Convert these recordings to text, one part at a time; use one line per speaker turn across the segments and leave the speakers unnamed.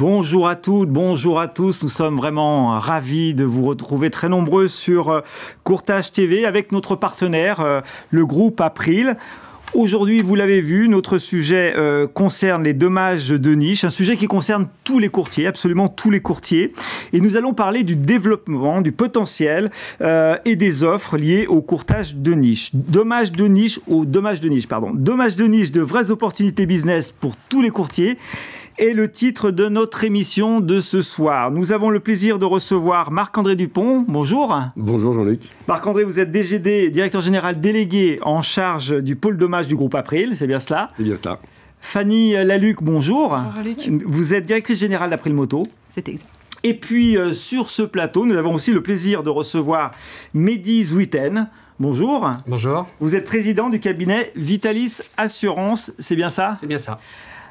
Bonjour à toutes, bonjour à tous. Nous sommes vraiment ravis de vous retrouver très nombreux sur Courtage TV avec notre partenaire, le groupe April. Aujourd'hui, vous l'avez vu, notre sujet concerne les dommages de niche, un sujet qui concerne tous les courtiers, absolument tous les courtiers. Et nous allons parler du développement, du potentiel et des offres liées au courtage de niche. Dommages de niche, dommages de niche, de vraies opportunités business pour tous les courtiers. Et le titre de notre émission de ce soir. Nous avons le plaisir de recevoir Marc-André Dupont. Bonjour.
Bonjour Jean-Luc.
Marc-André, vous êtes DGD, directeur général délégué en charge du pôle dommages du groupe April, c'est bien cela?
C'est bien cela.
Fanny Laluc, bonjour.
Bonjour Jean-Luc.
Vous êtes directrice générale d'April Moto.
C'est exact.
Et puis sur ce plateau, nous avons aussi le plaisir de recevoir Mehdi Zouiten. Bonjour.
Bonjour.
Vous êtes président du cabinet Vitalis Assurance, c'est bien ça?
C'est bien ça.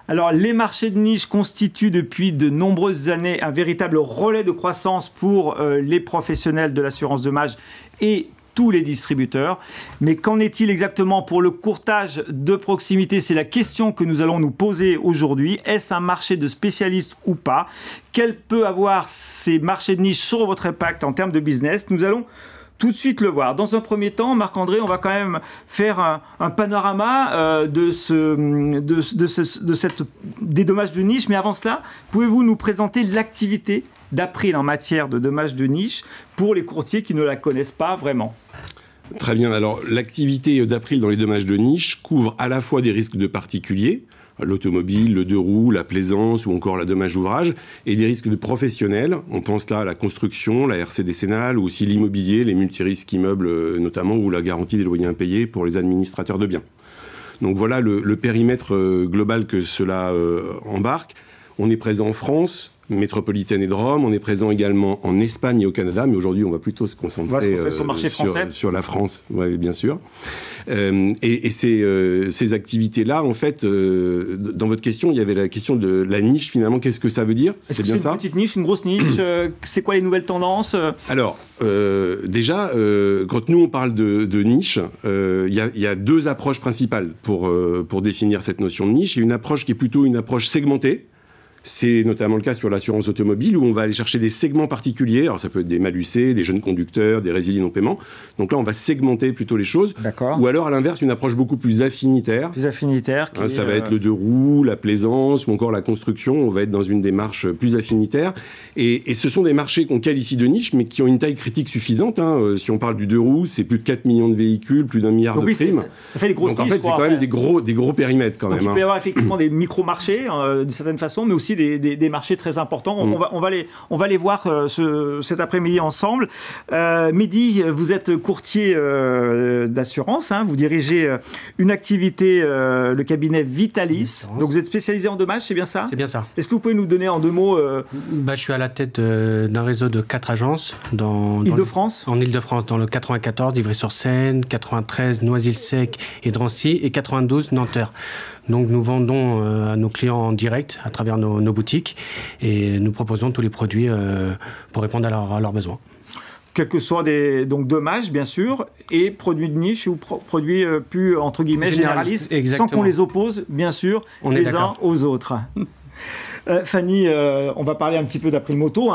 Alors, les marchés de niche constituent depuis de nombreuses années un véritable relais de croissance pour les professionnels de l'assurance dommages et tous les distributeurs. Mais qu'en est-il exactement pour le courtage de proximité? C'est la question que nous allons nous poser aujourd'hui. Est-ce un marché de spécialistes ou pas? Quel peut avoir ces marchés de niche sur votre impact en termes de business? Nous allons tout de suite le voir. Dans un premier temps, Marc-André, on va quand même faire un panorama des dommages de niche. Mais avant cela, pouvez-vous nous présenter l'activité d'April en matière de dommages de niche pour les courtiers qui ne la connaissent pas vraiment?
Très bien. Alors, l'activité d'April dans les dommages de niche couvre à la fois des risques de particuliers, l'automobile, le deux roues, la plaisance ou encore la dommage ouvrage, et des risques de professionnels. On pense là à la construction, la RC décennale, ou aussi l'immobilier, les multirisques immeubles notamment, ou la garantie des loyers impayés pour les administrateurs de biens. Donc voilà le périmètre global que cela embarque. On est présent en France métropolitaine et de Rome, on est présent également en Espagne et au Canada, mais aujourd'hui on va plutôt se concentrer
sur le marché français,
sur la France, ouais, bien sûr. Et ces activités-là, en fait, dans votre question, il y avait la question de la niche, finalement, qu'est-ce que ça veut dire?
C'est bien ça? Une petite niche, une grosse niche? C'est quoi les nouvelles tendances?
Alors, déjà, quand nous on parle de niche, il y a deux approches principales pour définir cette notion de niche. Il y a une approche qui est plutôt une approche segmentée. C'est notamment le cas sur l'assurance automobile où on va aller chercher des segments particuliers. Alors ça peut être des malucés, des jeunes conducteurs, des résiliés non paiement. Donc là, on va segmenter plutôt les choses.
D'accord.
Ou alors, à l'inverse, une approche beaucoup plus affinitaire.
Plus affinitaire.
Ça va être le deux roues, la plaisance ou encore la construction. On va être dans une démarche plus affinitaire. Et ce sont des marchés qu'on qualifie de niche, mais qui ont une taille critique suffisante. Si on parle du deux roues, c'est plus de 4 millions de véhicules, plus d'1 milliard de primes.
Ça fait des grosses niches.
Donc en fait, c'est quand même des gros périmètres quand même.
Il peut y avoir effectivement des micro-marchés, d'une certaine façon, mais aussi des marchés très importants. On va les voir cet après-midi ensemble. Mehdi, vous êtes courtier d'assurance. Vous dirigez une activité, le cabinet Vitalis. Donc vous êtes spécialisé en dommages, c'est bien ça?
C'est bien ça.
Est-ce que vous pouvez nous donner en deux mots
Je suis à la tête d'un réseau de 4 agences. En
Île-de-France, dans
le 94, d'Ivry-sur-Seine, 93, Noisy-le-Sec et Drancy, et 92, Nanterre. Donc nous vendons à nos clients en direct à travers nos boutiques et nous proposons tous les produits pour répondre à leurs besoins.
Quels que soient donc dommages, bien sûr, et produits de niche ou produits plus, entre guillemets, généralistes, sans qu'on les oppose, bien sûr, les uns aux autres. Fanny, on va parler un petit peu d'April Moto.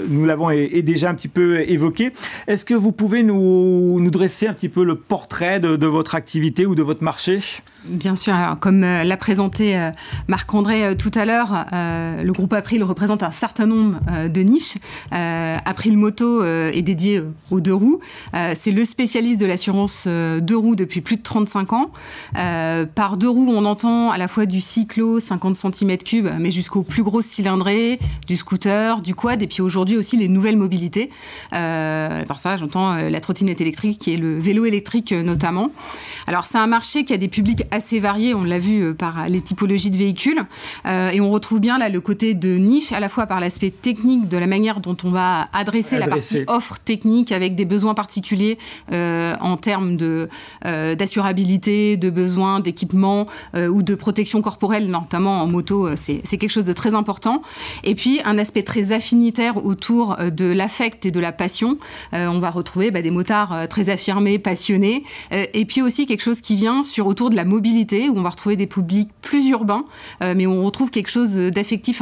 Nous l'avons déjà un petit peu évoqué. Est-ce que vous pouvez nous dresser un petit peu le portrait de votre activité ou de votre marché?
Bien sûr. Alors, comme l'a présenté Marc-André tout à l'heure, le groupe April représente un certain nombre de niches. April Moto est dédié aux deux roues. C'est le spécialiste de l'assurance deux roues depuis plus de 35 ans. Par deux roues, on entend à la fois du cyclo, 50 cm3, mais jusqu'aux plus grosses cylindrées, du scooter, du quad, et puis aujourd'hui aussi les nouvelles mobilités. Par ça, j'entends la trottinette électrique et le vélo électrique notamment. Alors, c'est un marché qui a des publics assez variés, on l'a vu par les typologies de véhicules. Et on retrouve bien là le côté de niche, à la fois par l'aspect technique de la manière dont on va adresser la partie offre technique avec des besoins particuliers en termes d'assurabilité, de besoins d'équipement ou de protection corporelle, notamment en moto, c'est quelque chose de très important. Et puis, un aspect très affinitaire autour de l'affect et de la passion. On va retrouver des motards très affirmés, passionnés. Et puis aussi quelque chose qui vient autour de la mobilité, où on va retrouver des publics plus urbains, mais on retrouve quelque chose d'affectif,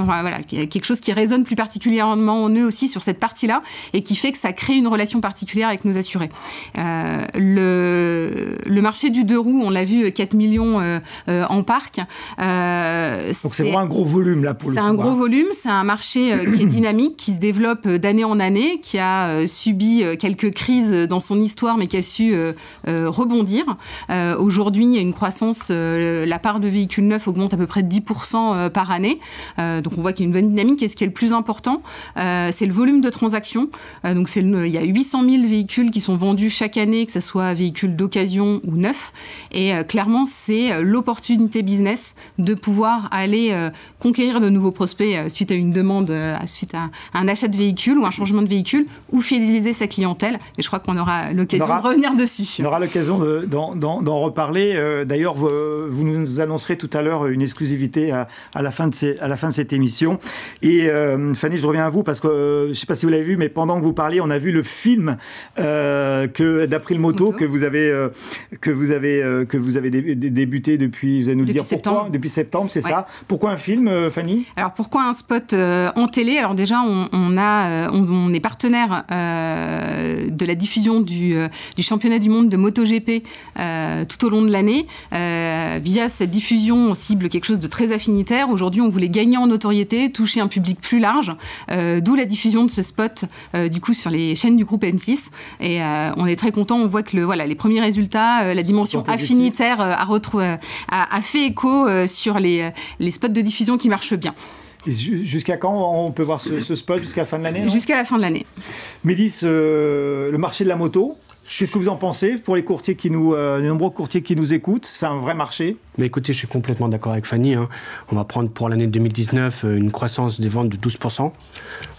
quelque chose qui résonne plus particulièrement en eux aussi sur cette partie-là, et qui fait que ça crée une relation particulière avec nos assurés. Le marché du 2 roues, on l'a vu, 4 millions en parc.
Donc c'est vraiment un gros volume là pour le coup.
C'est un gros volume, c'est un marché qui est dynamique, qui se développe d'année en année, qui a subi quelques crises dans son histoire, mais qui a su rebondir. Aujourd'hui, il y a une croissance, la part de véhicules neufs augmente à peu près de 10% par année. Donc on voit qu'il y a une bonne dynamique. Et ce qui est le plus important, c'est le volume de transactions. Donc il y a 800 000 véhicules qui sont vendus chaque année, que ce soit véhicules d'occasion ou neufs. Et clairement, c'est l'opportunité business de pouvoir aller conquérir de nouveaux prospects suite à une demande, suite à un achat de véhicule ou un changement de véhicule, ou fidéliser sa clientèle. Et je crois qu'on aura l'occasion de revenir dessus.
On aura l'occasion d'en reparler. D'ailleurs, vous nous annoncerez tout à l'heure une exclusivité à la fin de cette émission. Et Fanny, je reviens à vous parce que je ne sais pas si vous l'avez vu, mais pendant que vous parliez, on a vu le film d'April Moto que vous avez débuté depuis, vous allez nous le dire
septembre.
Pourquoi. Depuis septembre, c'est ça. Pourquoi un film, Fanny? Alors
pourquoi un spot en télé? Alors déjà, on est partenaire de la diffusion du championnat du monde de MotoGP tout au long de l'année. Via cette diffusion, on cible quelque chose de très affinitaire. Aujourd'hui, on voulait gagner en notoriété, toucher un public plus large, d'où la diffusion de ce spot du coup sur les chaînes du groupe M6. Et on est très content. On voit que les premiers résultats, la dimension affinitaire a fait écho sur les spots de diffusion qui marchent bien.
Et jusqu'à quand on peut voir ce spot? Jusqu'à la fin de l'année?
Jusqu'à la fin de l'année.
Médis, le marché de la moto, qu'est-ce que vous en pensez pour les courtiers les nombreux courtiers qui nous écoutent? C'est un vrai marché?
Mais écoutez, je suis complètement d'accord avec Fanny. On va prendre pour l'année 2019 une croissance des ventes de 12%.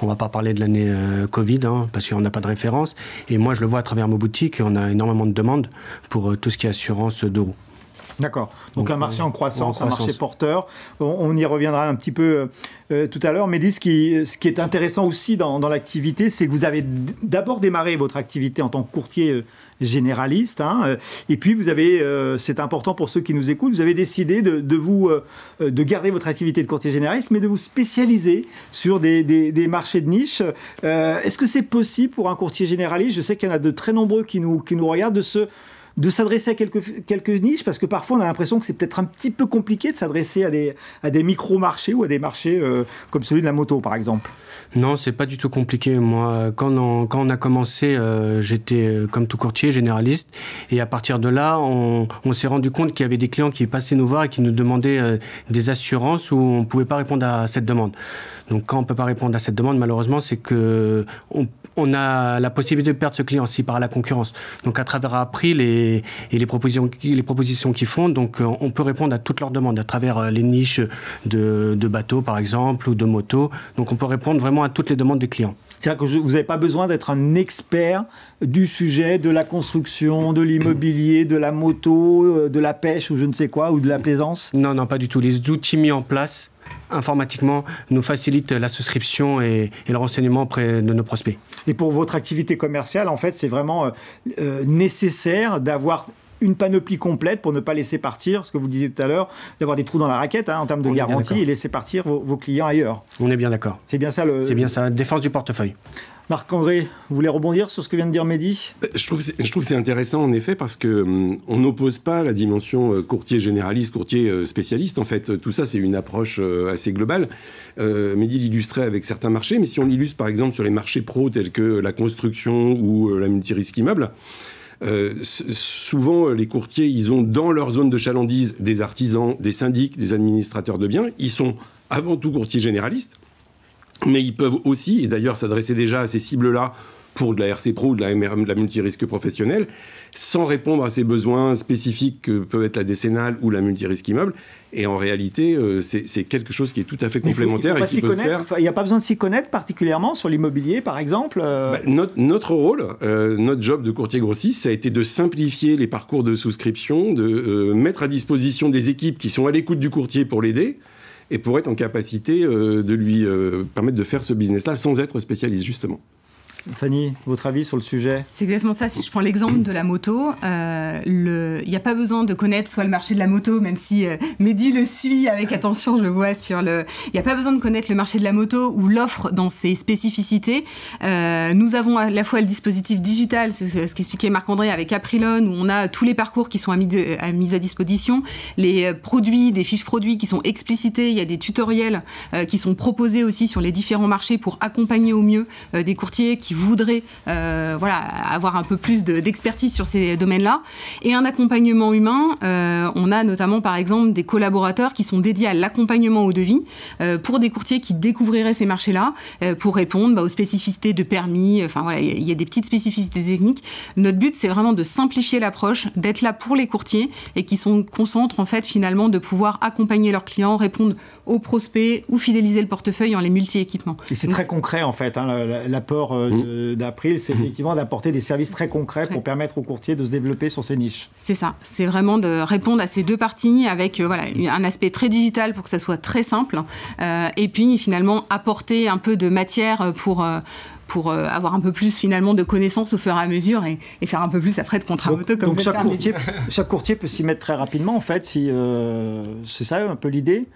On ne va pas parler de l'année Covid, parce qu'on n'a pas de référence. Et moi, je le vois à travers mes boutiques, on a énormément de demandes pour tout ce qui est assurance de roues.
D'accord. Donc un marché en croissance, un marché porteur. On y reviendra un petit peu tout à l'heure. Mais ce qui est intéressant aussi dans l'activité, c'est que vous avez d'abord démarré votre activité en tant que courtier généraliste. Et puis vous avez, c'est important pour ceux qui nous écoutent, vous avez décidé de garder votre activité de courtier généraliste, mais de vous spécialiser sur des marchés de niche. Est-ce que c'est possible pour un courtier généraliste? Je sais qu'il y en a de très nombreux qui nous regardent de s'adresser à quelques niches, parce que parfois on a l'impression que c'est peut-être un petit peu compliqué de s'adresser à des micro-marchés ou à des marchés comme celui de la moto par exemple.
Non, c'est pas du tout compliqué. Moi, quand on a commencé, j'étais comme tout courtier généraliste, et à partir de là, on s'est rendu compte qu'il y avait des clients qui passaient nous voir et qui nous demandaient des assurances où on pouvait pas répondre à cette demande. Donc quand on peut pas répondre à cette demande, malheureusement, c'est que on a la possibilité de perdre ce client-ci par la concurrence. Donc à travers April et les propositions qu'ils font, donc on peut répondre à toutes leurs demandes à travers les niches de bateaux par exemple ou de motos. Donc on peut répondre vraiment à toutes les demandes des clients.
C'est-à-dire que vous n'avez pas besoin d'être un expert du sujet de la construction, de l'immobilier, de la moto, de la pêche ou je ne sais quoi, ou de la plaisance? Non,
pas du tout. Les outils mis en place informatiquement nous facilitent la souscription et le renseignement auprès de nos prospects.
Et pour votre activité commerciale, en fait, c'est vraiment nécessaire d'avoir une panoplie complète pour ne pas laisser partir, ce que vous disiez tout à l'heure, d'avoir des trous dans la raquette en termes de garantie et laisser partir vos clients ailleurs.
On est bien d'accord.
C'est bien ça
C'est bien ça, défense du portefeuille.
Marc-André, vous voulez rebondir sur ce que vient de dire Mehdi?
Je trouve que c'est intéressant en effet parce qu'on n'oppose pas la dimension courtier généraliste, courtier spécialiste. En fait, tout ça, c'est une approche assez globale. Mehdi l'illustrait avec certains marchés, mais si on l'illustre par exemple sur les marchés pro tels que la construction ou la multirisque immeuble, souvent les courtiers, ils ont dans leur zone de chalandise des artisans, des syndics, des administrateurs de biens. Ils sont avant tout courtiers généralistes. Mais ils peuvent aussi, et d'ailleurs s'adresser déjà à ces cibles-là pour de la RC Pro ou de la multirisque professionnelle, sans répondre à ces besoins spécifiques que peut être la décennale ou la multirisque immeuble. Et en réalité, c'est quelque chose qui est tout à fait complémentaire et qui peut se faire.
Il n'y a pas besoin de s'y connaître particulièrement sur l'immobilier, par exemple.
Notre rôle, notre job de courtier grossiste, ça a été de simplifier les parcours de souscription, de mettre à disposition des équipes qui sont à l'écoute du courtier pour l'aider, et pour être en capacité de lui permettre de faire ce business-là sans être spécialiste, justement.
Fanny, votre avis sur le sujet?
C'est exactement ça. Si je prends l'exemple de la moto, il n'y a pas besoin de connaître soit le marché de la moto, même si Mehdi le suit avec attention, je le vois sur le... Il n'y a pas besoin de connaître le marché de la moto ou l'offre dans ses spécificités. Nous avons à la fois le dispositif digital, c'est ce qu'expliquait Marc-André avec Aprilon, où on a tous les parcours qui sont mis à disposition, les produits, des fiches produits qui sont explicités, il y a des tutoriels qui sont proposés aussi sur les différents marchés pour accompagner au mieux des courtiers qui voudraient avoir un peu plus d'expertise sur ces domaines-là. Et un accompagnement humain, on a notamment par exemple des collaborateurs qui sont dédiés à l'accompagnement au devis pour des courtiers qui découvriraient ces marchés-là pour répondre aux spécificités de permis. Enfin voilà, il y a des petites spécificités techniques. Notre but, c'est vraiment de simplifier l'approche, d'être là pour les courtiers et qui sont concentrent en fait finalement de pouvoir accompagner leurs clients, répondre aux prospects ou fidéliser le portefeuille en les multi-équipements.
Et c'est très concret en fait, l'apport d'April, c'est effectivement d'apporter des services très concrets pour permettre aux courtiers de se développer sur ces niches. C'est ça, c'est vraiment de répondre à ces deux parties avec un aspect très digital pour que ça soit très simple et puis finalement apporter un peu de matière pour avoir un peu plus finalement de connaissances au fur et à mesure et faire un peu plus après de contrats auto comme donc chaque courtier peut s'y mettre très rapidement en fait, c'est ça un peu l'idée.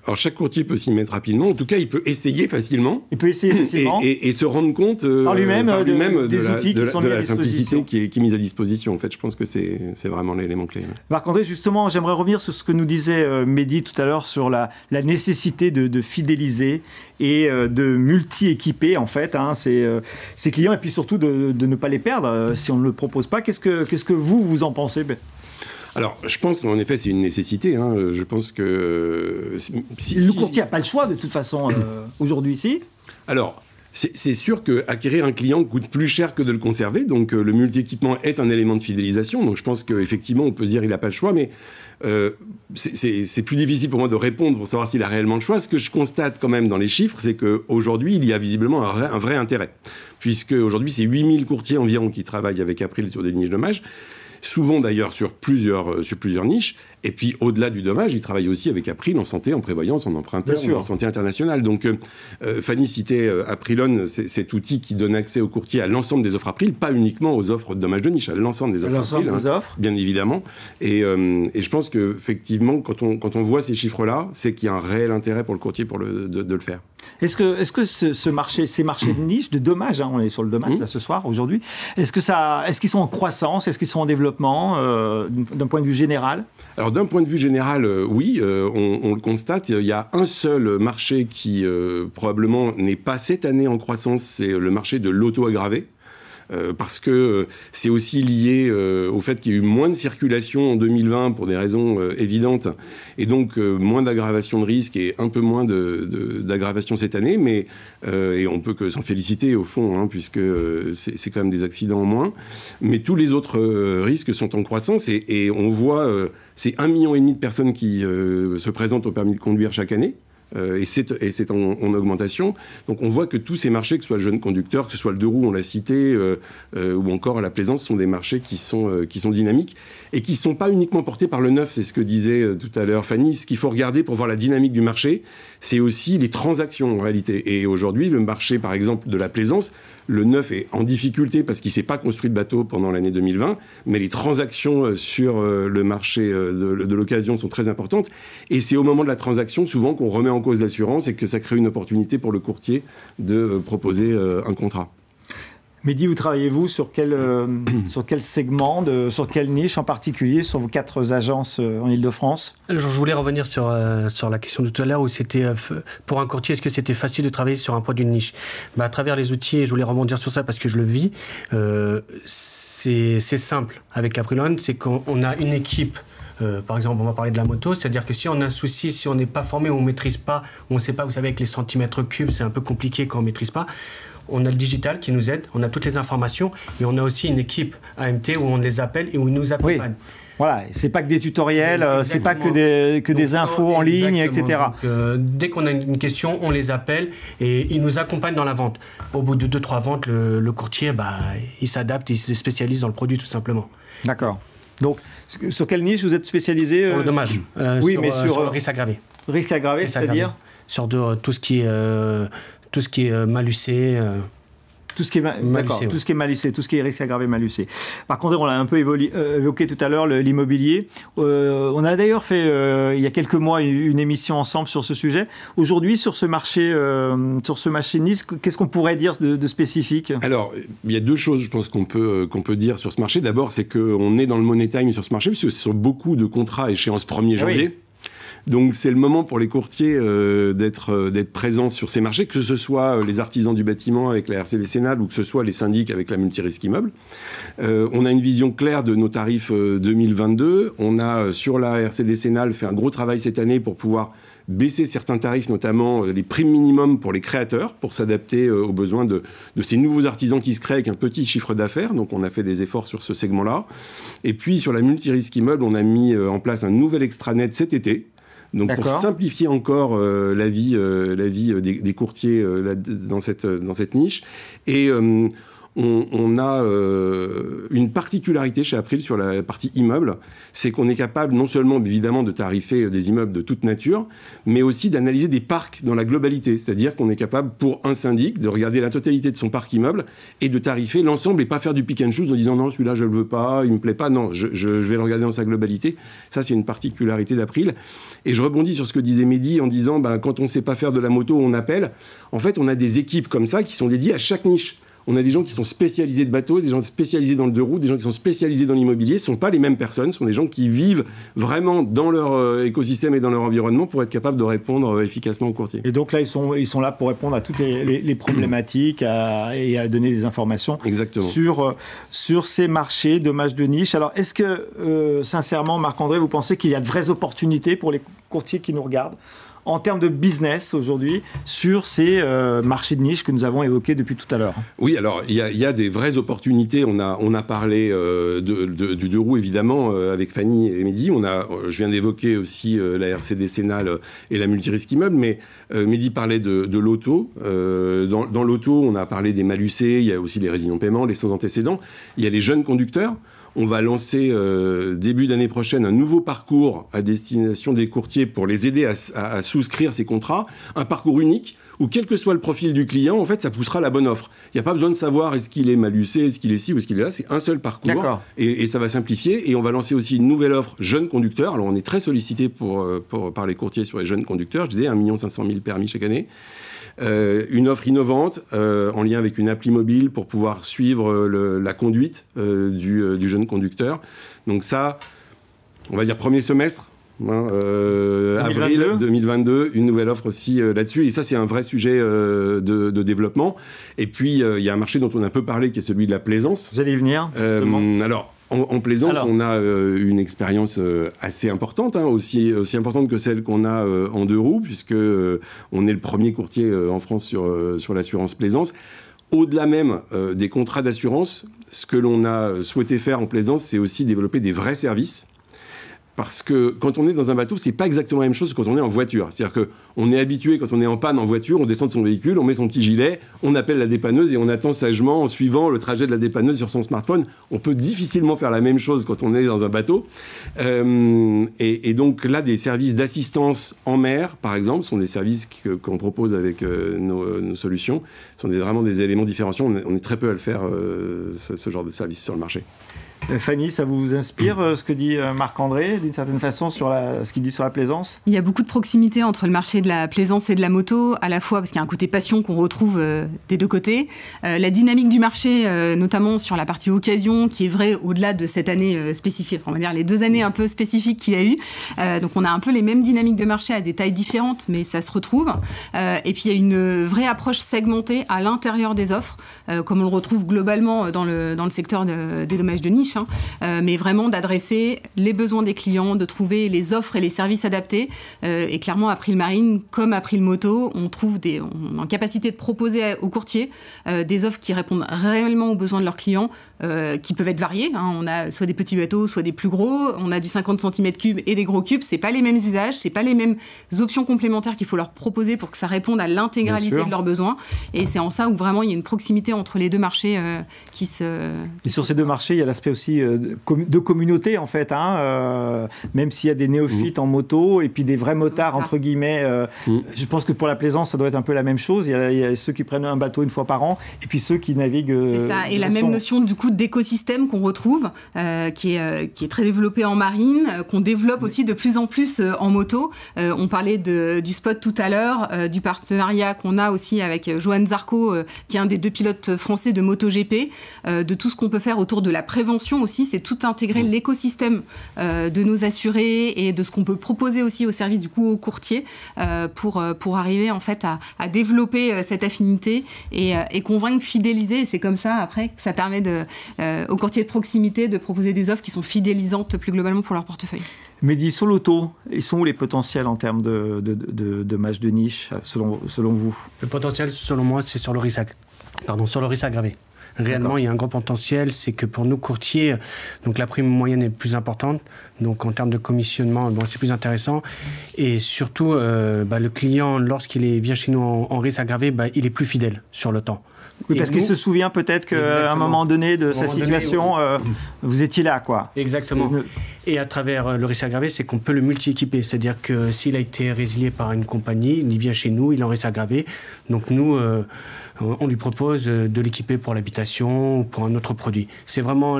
Alors chaque courtier peut s'y mettre rapidement, en tout cas il peut essayer facilement.
Il peut essayer facilement
et se rendre compte
par lui-même des outils qui sont mis à
la simplicité qui est mise à disposition. En fait, je pense que c'est vraiment l'élément clé.
Marc-André, justement, j'aimerais revenir sur ce que nous disait Mehdi tout à l'heure sur la nécessité de fidéliser et de multi-équiper en fait ses clients et puis surtout de ne pas les perdre si on ne le propose pas. Qu'est-ce que vous en pensez?
Alors, je pense qu'en effet, c'est une nécessité. Je pense que...
Le courtier n'a pas le choix, de toute façon, aujourd'hui, ici.
Alors, c'est sûr qu'acquérir un client coûte plus cher que de le conserver. Donc, le multi-équipement est un élément de fidélisation. Donc, je pense qu'effectivement, on peut se dire qu'il n'a pas le choix. Mais c'est plus difficile pour moi de répondre pour savoir s'il a réellement le choix. Ce que je constate quand même dans les chiffres, c'est qu'aujourd'hui, il y a visiblement un vrai intérêt. Puisque aujourd'hui, c'est 8000 courtiers environ qui travaillent avec April sur des niches dommages. Souvent d'ailleurs sur plusieurs niches. Et puis au-delà du dommage, ils travaillent aussi avec April en santé, en prévoyance, en emprunteur, en santé internationale. Donc Fanny citait Aprilon, cet outil qui donne accès aux courtiers à l'ensemble des offres April, pas uniquement aux offres de dommages de niche, à l'ensemble des offres April, bien évidemment. Et je pense qu'effectivement, quand on voit ces chiffres-là, c'est qu'il y a un réel intérêt pour le courtier de le faire.
Est-ce que ces marchés de niche, de dommages, on est sur le dommage là ce soir, aujourd'hui, est-ce qu'ils sont en croissance, est-ce qu'ils sont en développement d'un point de vue général?
Alors d'un point de vue général, oui, on le constate. Il y a un seul marché qui probablement n'est pas cette année en croissance, c'est le marché de l'auto aggravé. Parce que c'est aussi lié au fait qu'il y a eu moins de circulation en 2020 pour des raisons évidentes, et donc moins d'aggravation de risque et un peu moins d'aggravation cette année, mais et on peut que s'en féliciter au fond, puisque c'est quand même des accidents en moins. Mais tous les autres risques sont en croissance et on voit c'est 1,5 million de personnes qui se présentent au permis de conduire chaque année. Et c'est en augmentation. Donc on voit que tous ces marchés, que ce soit le jeune conducteur, que ce soit le deux roues, on l'a cité, ou encore la plaisance, sont des marchés qui sont dynamiques et qui ne sont pas uniquement portés par le neuf. C'est ce que disait tout à l'heure Fanny. Ce qu'il faut regarder pour voir la dynamique du marché, c'est aussi les transactions en réalité. Et aujourd'hui, le marché, par exemple, de la plaisance, le neuf est en difficulté parce qu'il ne s'est pas construit de bateau pendant l'année 2020, mais les transactions sur le marché de l'occasion sont très importantes. Et c'est au moment de la transaction, souvent, qu'on remet en cause l'assurance et que ça crée une opportunité pour le courtier de proposer un contrat.
Mehdi, vous travaillez-vous sur quel segment, sur quelle niche en particulier, sur vos 4 agences en Ile-de-France?
Alors, je voulais revenir sur la question de tout à l'heure où c'était, pour un courtier, est-ce que c'était facile de travailler sur un produit de niche? À travers les outils, et je voulais rebondir sur ça parce que je le vis, c'est simple avec Aprilon, c'est qu'on a une équipe. Par exemple, on va parler de la moto, c'est-à-dire que si on a un souci, si on n'est pas formé, on ne maîtrise pas, on ne sait pas, vous savez, avec les centimètres cubes, c'est un peu compliqué quand on ne maîtrise pas. On a le digital qui nous aide, on a toutes les informations, mais on a aussi une équipe AMT où on les appelle et où ils nous accompagnent.
Oui. Voilà, c'est pas que des tutoriels, c'est pas que des infos en ligne, etc.
Donc, dès qu'on a une question, on les appelle et ils nous accompagnent dans la vente. Au bout de 2-3 ventes, le courtier, il s'adapte, il se spécialise dans le produit tout simplement.
D'accord. Donc, sur quelle niche vous êtes spécialisé?
Sur le dommage,
oui,
sur le risque aggravé.
Risque aggravé, c'est-à-dire
sur tout ce qui est malucé.
Tout ce qui est tout ce qui est malucé, tout ce qui est risque aggravé malucé. Par contre, on l'a un peu évoqué tout à l'heure, l'immobilier. On a d'ailleurs fait il y a quelques mois une émission ensemble sur ce sujet. Aujourd'hui, sur ce marché Nice, qu'est-ce qu'on pourrait dire de spécifique?
Alors, il y a deux choses, je pense, qu'on peut dire sur ce marché. D'abord, c'est qu'on est dans le money time sur ce marché, puisque ce sont beaucoup de contrats à échéance 1er janvier. Oui. Donc c'est le moment pour les courtiers d'être présents sur ces marchés, que ce soit les artisans du bâtiment avec la RC décennale ou que ce soit les syndics avec la multirisque immeuble. On a une vision claire de nos tarifs 2022. On a sur la RC décennale fait un gros travail cette année pour pouvoir baisser certains tarifs, notamment les primes minimum pour les créateurs, pour s'adapter aux besoins de ces nouveaux artisans qui se créent avec un petit chiffre d'affaires. Donc on a fait des efforts sur ce segment-là. Et puis sur la multirisque immeuble, on a mis en place un nouvel extranet cet été. Donc pour simplifier encore la vie des courtiers dans cette niche. Et on a une particularité chez April sur la partie immeuble, c'est qu'on est capable non seulement évidemment de tarifer des immeubles de toute nature, mais aussi d'analyser des parcs dans la globalité. C'est-à-dire qu'on est capable pour un syndic de regarder la totalité de son parc immeuble et de tarifer l'ensemble et pas faire du pick and choose en disant non, celui-là je le veux pas, il me plaît pas. Non, je vais le regarder dans sa globalité. Ça c'est une particularité d'April. Et je rebondis sur ce que disait Mehdi en disant quand on sait pas faire de la moto, on appelle. En fait, on a des équipes comme ça qui sont dédiées à chaque niche. On a des gens qui sont spécialisés de bateaux, des gens spécialisés dans le deux roues, des gens qui sont spécialisés dans l'immobilier. Ce ne sont pas les mêmes personnes, ce sont des gens qui vivent vraiment dans leur écosystème et dans leur environnement pour être capables de répondre efficacement aux courtiers.
Et donc là, ils sont là pour répondre à toutes les problématiques et à donner des informations sur ces marchés dommages de niche. Alors, est-ce que, sincèrement, Marc-André, vous pensez qu'il y a de vraies opportunités pour les courtiers qui nous regardent en termes de business aujourd'hui sur ces marchés de niche que nous avons évoqués depuis tout à l'heure?
Oui, alors il y a des vraies opportunités. On a parlé du deux roues évidemment avec Fanny et Mehdi. Je viens d'évoquer aussi la RC décennale et la multirisque immeuble, mais Mehdi parlait de l'auto. Dans l'auto, on a parlé des malucés, il y a aussi les résilients paiement, les sans antécédents. Il y a les jeunes conducteurs. On va lancer début d'année prochaine un nouveau parcours à destination des courtiers pour les aider à souscrire ces contrats. Un parcours unique où, quel que soit le profil du client, en fait, ça poussera la bonne offre. Il n'y a pas besoin de savoir est-ce qu'il est malucé, est-ce qu'il est ci ou est-ce qu'il est là. C'est un seul parcours et ça va simplifier. Et on va lancer aussi une nouvelle offre jeunes conducteurs. Alors, on est très sollicité par les courtiers sur les jeunes conducteurs. Je disais 1 500 000 permis chaque année. Une offre innovante en lien avec une appli mobile pour pouvoir suivre la conduite du jeune conducteur. Donc ça, on va dire premier semestre, avril 2022, une nouvelle offre aussi là-dessus. Et ça, c'est un vrai sujet de développement. Et puis, il y a un marché dont on a un peu parlé, qui est celui de la plaisance.
J'allais y venir, justement.
Alors, en plaisance, on a une expérience assez importante, aussi importante que celle qu'on a en deux roues, puisque on est le premier courtier en France sur l'assurance plaisance. Au-delà même des contrats d'assurance, ce que l'on a souhaité faire en plaisance, c'est aussi développer des vrais services. Parce que quand on est dans un bateau, c'est pas exactement la même chose que quand on est en voiture. C'est-à-dire qu'on est habitué, quand on est en panne en voiture, on descend de son véhicule, on met son petit gilet, on appelle la dépanneuse et on attend sagement en suivant le trajet de la dépanneuse sur son smartphone. On peut difficilement faire la même chose quand on est dans un bateau. Et donc là, des services d'assistance en mer, par exemple, sont des services qu'on propose avec nos solutions. Ce sont vraiment des éléments différenciants. On est très peu à le faire, ce genre de service sur le marché.
Fanny, ça vous inspire ce que dit Marc-André, d'une certaine façon, sur ce qu'il dit sur la plaisance?
Il y a beaucoup de proximité entre le marché de la plaisance et de la moto, à la fois parce qu'il y a un côté passion qu'on retrouve des deux côtés. La dynamique du marché, notamment sur la partie occasion, qui est vraie au-delà de cette année spécifique, on va dire les 2 années un peu spécifiques qu'il y a eu. Donc on a un peu les mêmes dynamiques de marché à des tailles différentes, mais ça se retrouve. Et puis il y a une vraie approche segmentée à l'intérieur des offres, comme on le retrouve globalement dans le secteur des dommages de niche. Mais vraiment d'adresser les besoins des clients, de trouver les offres et les services adaptés. Et clairement, April Marine, comme April Moto, on est en capacité de proposer aux courtiers des offres qui répondent réellement aux besoins de leurs clients, qui peuvent être variés. On a soit des petits bateaux, soit des plus gros. On a du 50 cm3 et des gros cubes. C'est pas les mêmes usages, c'est pas les mêmes options complémentaires qu'il faut leur proposer pour que ça réponde à l'intégralité de leurs besoins. Et c'est en ça où vraiment il y a une proximité entre les deux marchés qui se...
Et sur ces deux marchés, il y a l'aspect aussi aussi de communauté en fait, hein, même s'il y a des néophytes en moto et puis des vrais motards entre guillemets. Je pense que pour la plaisance, ça doit être un peu la même chose. Il y a ceux qui prennent un bateau une fois par an et puis ceux qui naviguent.
C'est ça, et la même notion du coup d'écosystème qu'on retrouve, qui est très développée en marine, qu'on développe aussi de plus en plus en moto. On parlait du spot tout à l'heure, du partenariat qu'on a aussi avec Johan Zarco, qui est un des 2 pilotes français de MotoGP, de tout ce qu'on peut faire autour de la prévention aussi, c'est tout intégrer l'écosystème de nos assurés et de ce qu'on peut proposer aussi au service du coup aux courtiers pour arriver en fait à développer cette affinité et convaincre, fidéliser. Et c'est comme ça après que ça permet aux courtiers de proximité de proposer des offres qui sont fidélisantes plus globalement pour leur portefeuille.
Mehdi, sur l'auto, ils sont où les potentiels en termes de match de niche, selon vous?
Le potentiel, selon moi, c'est sur le risque aggravé. Réellement, il y a un gros potentiel, c'est que pour nous courtiers, donc la prime moyenne est plus importante, donc en termes de commissionnement, c'est plus intéressant. Et surtout, le client, lorsqu'il vient chez nous en risque aggravé, il est plus fidèle sur le temps.
Oui, parce qu'il se souvient peut-être qu'à un moment donné de sa situation, vous étiez là, quoi.
Exactement. Et à travers le risque aggravé, c'est qu'on peut le multi-équiper. C'est-à-dire que s'il a été résilié par une compagnie, il vient chez nous, il est en risque aggravé. Donc nous, on lui propose de l'équiper pour l'habitation ou pour un autre produit. C'est vraiment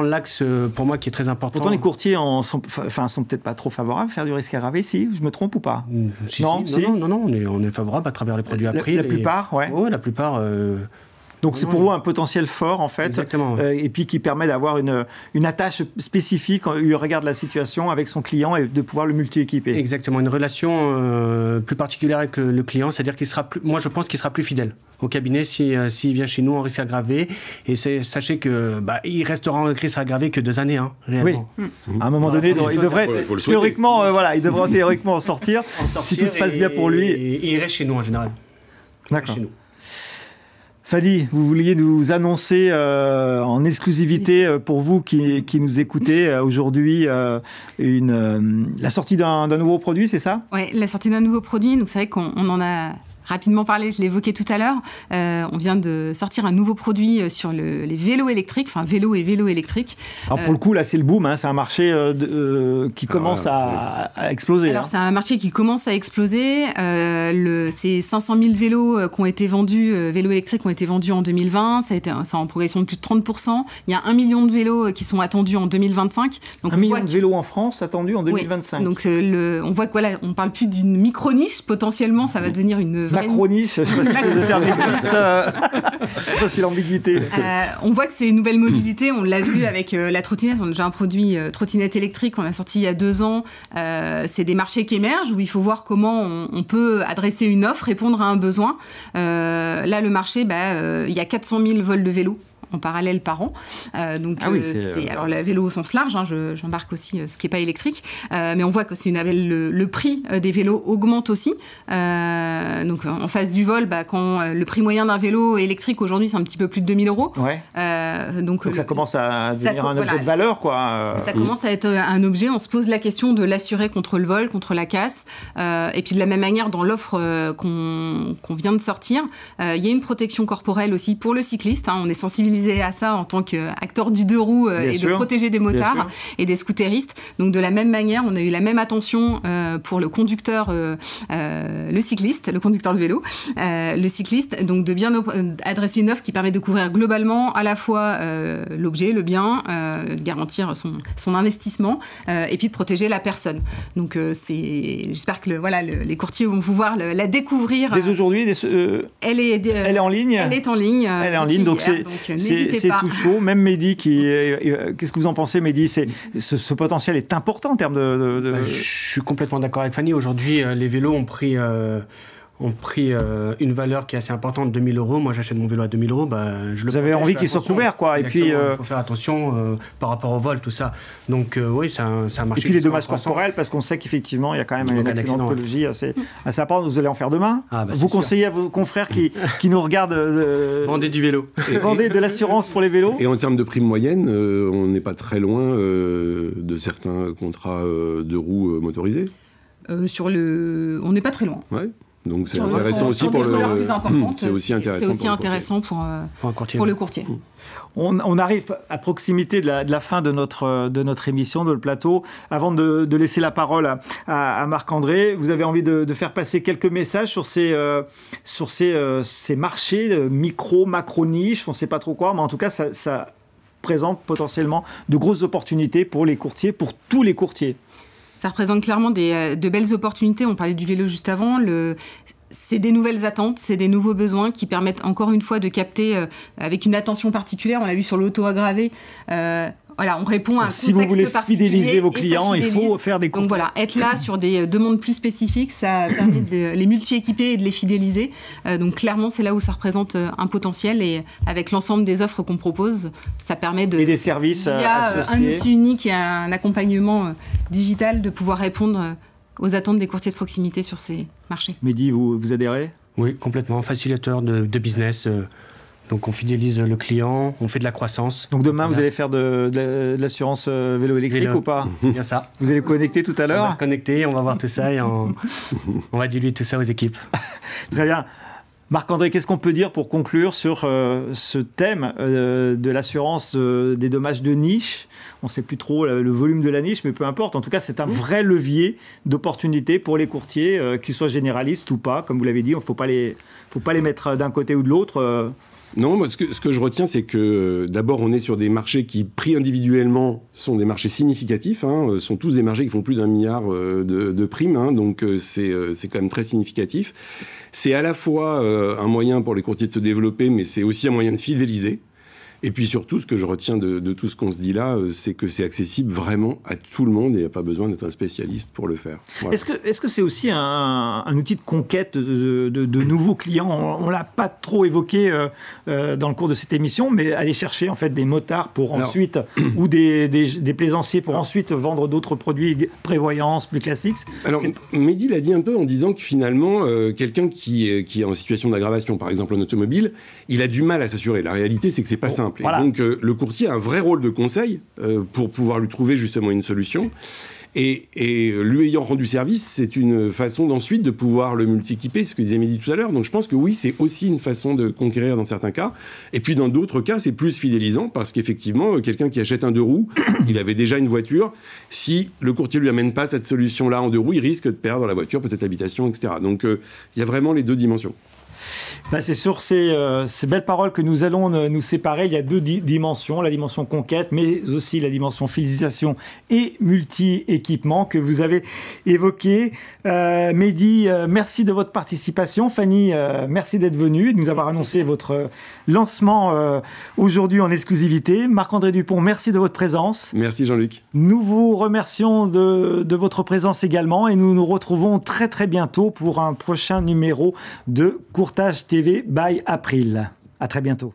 l'axe, pour moi, qui est très important.
Pourtant, les courtiers sont peut-être pas trop favorables à faire du risque aggravé, si je me trompe ou pas?
Non, on est favorable à travers les produits April.
La plupart, ouais.
Oui, la plupart.
Donc c'est pour vous un potentiel fort en fait.
Exactement.
Et puis qui permet d'avoir une attache spécifique quand il regarde la situation avec son client et de pouvoir le multi-équiper.
Exactement, une relation plus particulière avec le client, c'est-à-dire moi je pense qu'il sera plus fidèle au cabinet s'il vient chez nous en risque aggravé. Et sachez que il restera en risque aggravé que 2 années, hein, réellement.
Oui. À un moment donné, il devrait théoriquement, il devrait théoriquement en sortir si tout se passe bien pour lui.
Et il reste chez nous en général.
D'accord. Fanny, vous vouliez nous annoncer en exclusivité pour vous qui nous écoutez aujourd'hui la sortie d'un nouveau produit, c'est ça?
Oui, la sortie d'un nouveau produit. Donc c'est vrai qu'on en a rapidement parlé, je l'ai évoqué tout à l'heure. On vient de sortir un nouveau produit sur les vélos électriques, enfin vélos et vélos électriques.
Alors pour le coup, là, c'est le boom, hein, c'est un marché qui commence à exploser.
Alors c'est un marché qui commence à exploser. C'est 500 000 vélos qui ont été vendus, vélos électriques qui ont été vendus en 2020. C'est en progression de plus de 30%. Il y a 1 million de vélos qui sont attendus en 2025. Donc
1 million de vélos en France attendus en 2025.
Oui, donc on voit que on parle plus d'une micro-niche. Potentiellement, ça va devenir une vraie
macro-niche, je ne sais pas si c'est le terme existe. Ça, c'est l'ambiguïté.
On voit que c'est une nouvelle mobilité. On l'a vu avec la trottinette. On a déjà un produit trottinette électrique qu'on a sorti il y a 2 ans. C'est des marchés qui émergent où il faut voir comment on peut adresser une offre, répondre à un besoin. Là, le marché, il y a 400 000 vols de vélos en parallèle par an. Alors le vélo au sens large, hein, j'embarque aussi ce qui n'est pas électrique, mais on voit que le prix des vélos augmente aussi. Donc en face du vol, quand le prix moyen d'un vélo électrique aujourd'hui c'est un petit peu plus de 2 000 €.
Ouais. Donc ça commence à devenir un objet de valeur, quoi.
Ça commence à être un objet. On se pose la question de l'assurer contre le vol, contre la casse, et puis de la même manière dans l'offre qu'on vient de sortir, il y a une protection corporelle aussi pour le cycliste. Hein, on est sensibilisé à ça en tant qu'acteur du 2 roues et de protéger des motards et des scooteristes. Donc de la même manière, on a eu la même attention pour le conducteur, le cycliste, le conducteur de vélo, le cycliste, donc de bien adresser une offre qui permet de couvrir globalement à la fois l'objet, le bien, de garantir son investissement et puis de protéger la personne. Donc j'espère que les courtiers vont pouvoir la découvrir.
Dès aujourd'hui, elle est en ligne.
Elle est en ligne.
Elle est en ligne, donc c'est tout chaud. Même Mehdi, qu'est-ce que vous en pensez, Mehdi? Ce potentiel est important en termes de...
Je suis complètement d'accord avec Fanny. Aujourd'hui, les vélos ont pris une valeur qui est assez importante, 2 000 €. Moi, j'achète mon vélo à 2 000 €.
Vous avez envie qu'il soit couvert, quoi.
Exactement. Et puis, il faut faire attention par rapport au vol, tout ça. Donc, oui, c'est un marché.
Et puis les dommages corporels, parce qu'on sait qu'effectivement, il y a quand même une accidentologie assez importante. Vous allez en faire demain. Vous conseillez à vos confrères qui nous regardent
vendez du vélo.
Vendez de l'assurance pour les vélos.
Et en termes de prime moyenne, on n'est pas très loin de certains contrats de roues motorisés.
On n'est pas très loin.
Ouais. Donc c'est intéressant aussi pour le.
C'est aussi intéressant pour le courtier.
On arrive à proximité de la fin de notre émission, de le plateau. Avant de laisser la parole à Marc-André, vous avez envie de faire passer quelques messages sur ces marchés micro, macro niches, on ne sait pas trop quoi, mais en tout cas ça présente potentiellement de grosses opportunités pour les courtiers, pour tous les courtiers.
Ça représente clairement de belles opportunités. On parlait du vélo juste avant. C'est des nouvelles attentes, c'est des nouveaux besoins qui permettent encore une fois de capter avec une attention particulière. On l'a vu sur l'auto-aggravé. Voilà, on répond à un contexte particulier.
Si vous voulez fidéliser vos clients, il faut faire des cours.
Donc voilà, être là sur des demandes plus spécifiques, ça permet de les multi-équiper et de les fidéliser. Donc clairement, c'est là où ça représente un potentiel, et avec l'ensemble des offres qu'on propose, ça permet de...
Et des services associés.
Un outil unique et un accompagnement digital, de pouvoir répondre aux attentes des courtiers de proximité sur ces marchés.
Mehdi, vous adhérez ?
Oui, complètement. Facilitateur de business. Donc on fidélise le client, on fait de la croissance.
Donc demain, vous allez faire de l'assurance vélo électrique ou pas ?
C'est bien ça.
Vous allez connecter tout à l'heure ?
On va se connecter, on va voir tout ça et on va diluer tout ça aux équipes.
Très bien. Marc-André, qu'est-ce qu'on peut dire pour conclure sur ce thème de l'assurance des dommages de niche ? On ne sait plus trop le volume de la niche, mais peu importe. En tout cas, c'est un vrai levier d'opportunité pour les courtiers, qu'ils soient généralistes ou pas. Comme vous l'avez dit, il ne faut pas les mettre d'un côté ou de l'autre.
Non, moi, ce que je retiens, c'est que d'abord, on est sur des marchés qui, pris individuellement, sont des marchés significatifs. Sont tous des marchés qui font plus d'1 milliard de primes. Donc, c'est quand même très significatif. C'est à la fois un moyen pour les courtiers de se développer, mais c'est aussi un moyen de fidéliser. Et puis surtout, ce que je retiens de tout ce qu'on se dit là, c'est que c'est accessible vraiment à tout le monde et il n'y a pas besoin d'être un spécialiste pour le faire. Voilà.
Est-ce que c'est aussi un outil de conquête de nouveaux clients ? On ne l'a pas trop évoqué dans le cours de cette émission, mais aller chercher en fait des motards pour ensuite, ou des plaisanciers pour ensuite vendre d'autres produits, prévoyance, plus classiques.
Alors, Mehdi l'a dit un peu en disant que finalement, quelqu'un qui est en situation d'aggravation, par exemple en automobile, il a du mal à s'assurer. La réalité, c'est que c'est pas simple. Voilà. Et donc, le courtier a un vrai rôle de conseil pour pouvoir lui trouver justement une solution. Et lui ayant rendu service, c'est une façon d'ensuite de pouvoir le multi-équiper, ce que disait Mehdi tout à l'heure. Donc je pense que oui, c'est aussi une façon de conquérir dans certains cas. Et puis dans d'autres cas, c'est plus fidélisant parce qu'effectivement, quelqu'un qui achète un 2 roues, il avait déjà une voiture. Si le courtier lui amène pas cette solution-là en 2 roues, il risque de perdre la voiture, peut-être l'habitation, etc. Donc il y a vraiment les deux dimensions.
C'est sur ces belles paroles que nous allons nous séparer. Il y a deux dimensions, la dimension conquête, mais aussi la dimension fidélisation et multi-équipement que vous avez évoqué. Mehdi, merci de votre participation. Fanny, merci d'être venue et de nous avoir annoncé votre lancement aujourd'hui en exclusivité. Marc-André Dupont, merci de votre présence.
Merci Jean-Luc.
Nous vous remercions de votre présence également et nous nous retrouvons très très bientôt pour un prochain numéro de Courtage TV by April. À très bientôt.